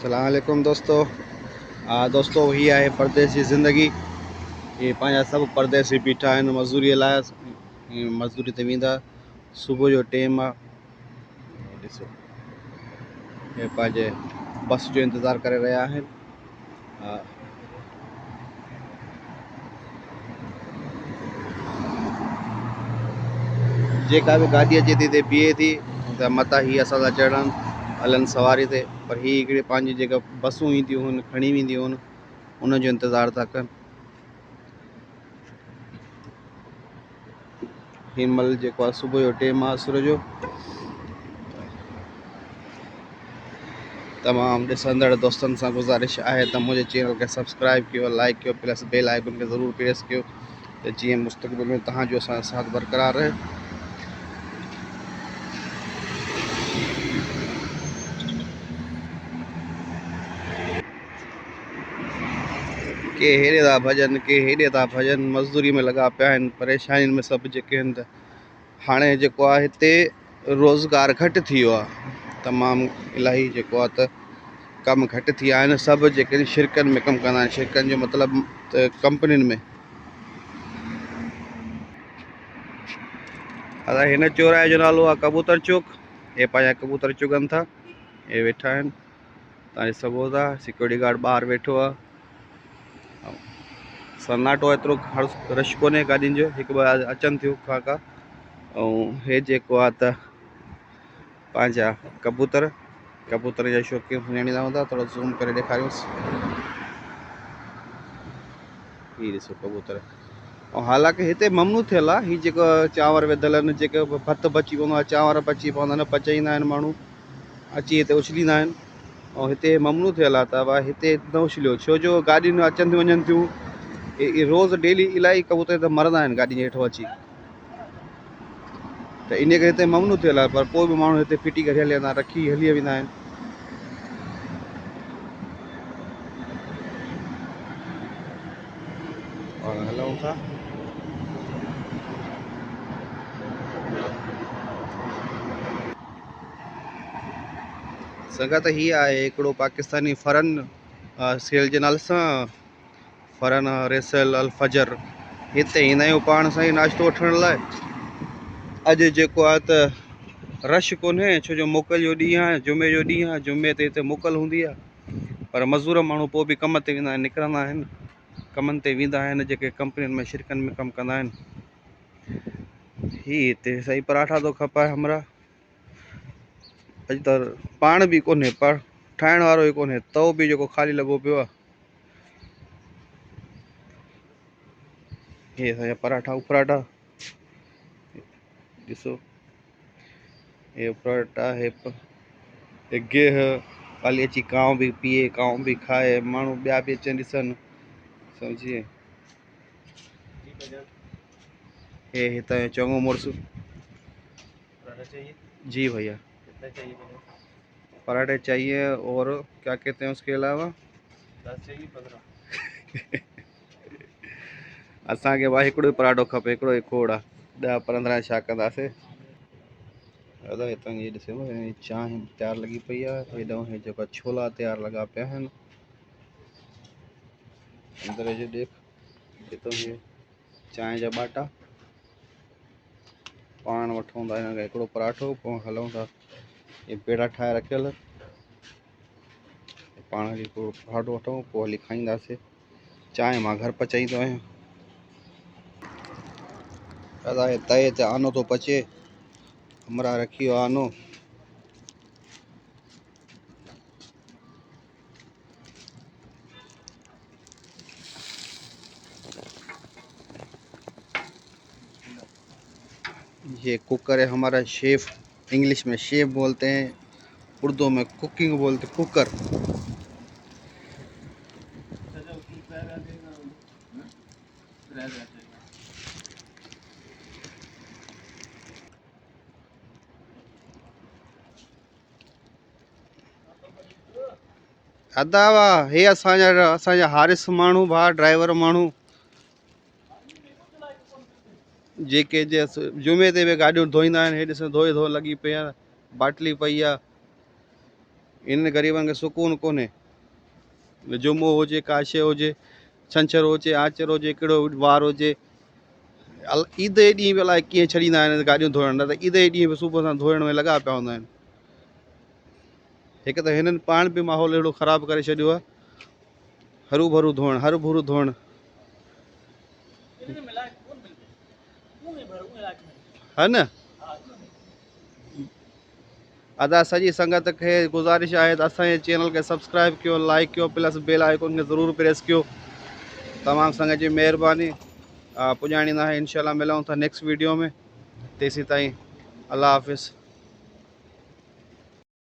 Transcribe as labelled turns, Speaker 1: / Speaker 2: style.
Speaker 1: अस्सलाम वालेकुम दोस्तों। दोस्तों ही आहे परदेसी ज़िंदगी। ये पंहिंजा सभु परदेसी बीठा आहिनि मज़दूरीअ लाइ। मज़दूरी ते वेंदा। सुबुह जो टाइम आहे। ॾिसो हे पंहिंजे बस जो इंतज़ारु करे रहिया आहिनि। जेका बि गाॾी अचे थी ते बीहे थी त मथां ही असां सां चढ़नि हलनि सवारी ते, पर ही हिकिड़े पंहिंजी जेका बसूं ईंदियूं हुन खणी वेंदियूं हुन उन जो इंतज़ारु था कनि। हिन महिल जेको आहे सुबुह जो टाइम आहे असुर जो। तमामु ॾिसंदड़ दोस्तनि सां गुज़ारिश आहे त मुंहिंजे चैनल खे सब्सक्राइब कयो, लाइक कयो, प्लस बेल आइकन खे ज़रूरु प्रेस कयो त जीअं मुस्तक़बिल में तव्हांजो असांजो साथ बरक़रार रहे। के हेॾे था भॼनि, के हेॾे था भॼनि, मज़दूरी में लॻा पिया आहिनि, परेशानियुनि में सभु जेके आहिनि। त हाणे जेको आहे हिते रोज़गारु घटि थी वियो आहे। तमामु इलाही जेको आहे त कम घटि थी विया आहिनि। सभु जेके शिरकनि में कमु कंदा आहिनि, शिरकनि जो मतिलबु त कंपनियुनि में। असां हिन चौराहे जो नालो आहे कबूतर चौक। हे पंहिंजा कबूतर चुगनि था। हे वेठा आहिनि, तव्हां ॾिसी सघो था। सिक्योरिटी गार्ड ॿाहिरि वेठो आहे। सन्नाटो एतिरो रश कोन्हे गाॾियुनि जो, हिकु ॿ अचनि थियूं का। ऐं हे जेको आहे त पंहिंजा कबूतर जा शौक़ीन सुञाणींदा हूंदा। थोरो ज़ूम करे ॾेखारियोसि। हीअ ॾिसो कबूतर। ऐं हालांकि हिते ममनू थियल आहे हीअ जेको चांवर विधल आहिनि, जेके भत बची पवंदो आहे, चांवर बची पवंदा आहिनि, पचाईंदा आहिनि माण्हू, अची हिते उछलींदा आहिनि। ऐं हिते ममनू थियल आहे त हिते न उछलियो, छो जो गाॾियूं अचनि थियूं वञनि थियूं। रोज़ डेली इलाही कबूतर त मरंदा आहिनि गाॾी जे हेठो अची, त इन करे हिते ममनू थियल आहे। पर पोइ बि माण्हू हिते फिटी करे हली वेंदा, रखी हली वेंदा आहिनि। और हलूं था। संगत हीअ आहे हिकिड़ो पाकिस्तानी फरन सेल जे नाले सां, फरन रेसल अल फजर। हिते ईंदा आहियूं पाण सां ई नाश्तो वठण लाइ। अॼु जेको आहे त रश कोन्हे, छो जो मोकल जो ॾींहुं आहे, जुमे जो ॾींहुं आहे। जुमे ते हिते मोकल हूंदी आहे, पर मज़दूर माण्हू पोइ बि कम ते वेंदा आहिनि, निकिरंदा आहिनि, कमनि ते वेंदा आहिनि, जेके कंपनियुनि में शिरकनि में कमु कंदा आहिनि। ही हिते सही पराठा थो खपाए हमरा। अॼु त पाण बि कोन्हे, पर ठाहिण वारो ई कोन्हे, तओ बि जेको ख़ाली लॻो पियो आहे। हे असांजा पराठा उपराठा ॾिसो। हे उपराठा, हे गेह, ख़ाली अची कांव बि पीए, कांव बि खाए, माण्हू ॿिया बि अचनि ॾिसनि, सम्झिए। हे हितां जो चङो मुड़ुसु। जी भैया, पराठे चाहिए और क्या कहते हैं उसके अलावा? 10 चाहिए 15। असांखे भाई हिकिड़ो ई पराठो खपे, हिकिड़ो ई खोड़ आहे, 10-15 छा कंदासीं। दादा हितां जी ॾिसो, चांहि तयारु लॻी पई आहे। हेॾां हे जेका छोला तयारु लॻा पिया आहिनि। अंदर जो ॾेख, हितां हे चांहि जा ॿाटा। पाण वठूं था हिन खां हिकिड़ो पराठो, पोइ हलूं था। हे पेड़ा ठाहे रखियल, पाण खे हिकिड़ो पराठो वठूं, पोइ हली खाईंदासीं। चांहि मां घर पचाईंदो आहियां। दादा हे तए ते आनो थो पचे, हमरा रखी वियो आनो। ये कुकर है हमारा शेफ, इंग्लिश में शेफ बोलते हैं, उर्दू में कुकिंग बोलते, कुकर। अदावा हे असांजा हारिस माण्हू भा ड्राइवर माण्हू, जेके जुमे ते बि गाॾियूं धोईंदा आहिनि। हे ॾिसो धोए लॻी पई आहे, बाटली पई आहे। इन ग़रीबनि खे सुकून कोन्हे। जुमो हुजे, काशे हुजे, छंछरु हुजे, आचर हुजे, कहिड़ो वार हुजे, ईद जे ॾींहुं बि अलाए कीअं छॾींदा आहिनि गाॾियूं धोइण, न त ईद जे ॾींहुं बि सुबुह सां धोइण में लॻा पिया हूंदा आहिनि। हिकु त हिननि पाण बि माहौल अहिड़ो ख़राबु करे छॾियो आहे, हरू भरू धोइण है न। अदा सॼी संगत खे गुज़ारिश आहे त असांजे चैनल खे सब्सक्राइब कयो, लाइक कयो, प्लस बेल आइकन खे ज़रूरु प्रेस कयो। तमामु संगत जी महिरबानी। पुॼाणींदा इंशाल्लाह मिलूं था नेक्स्ट वीडियो में। तेसीं ताईं अल्लाह हाफ़िज़।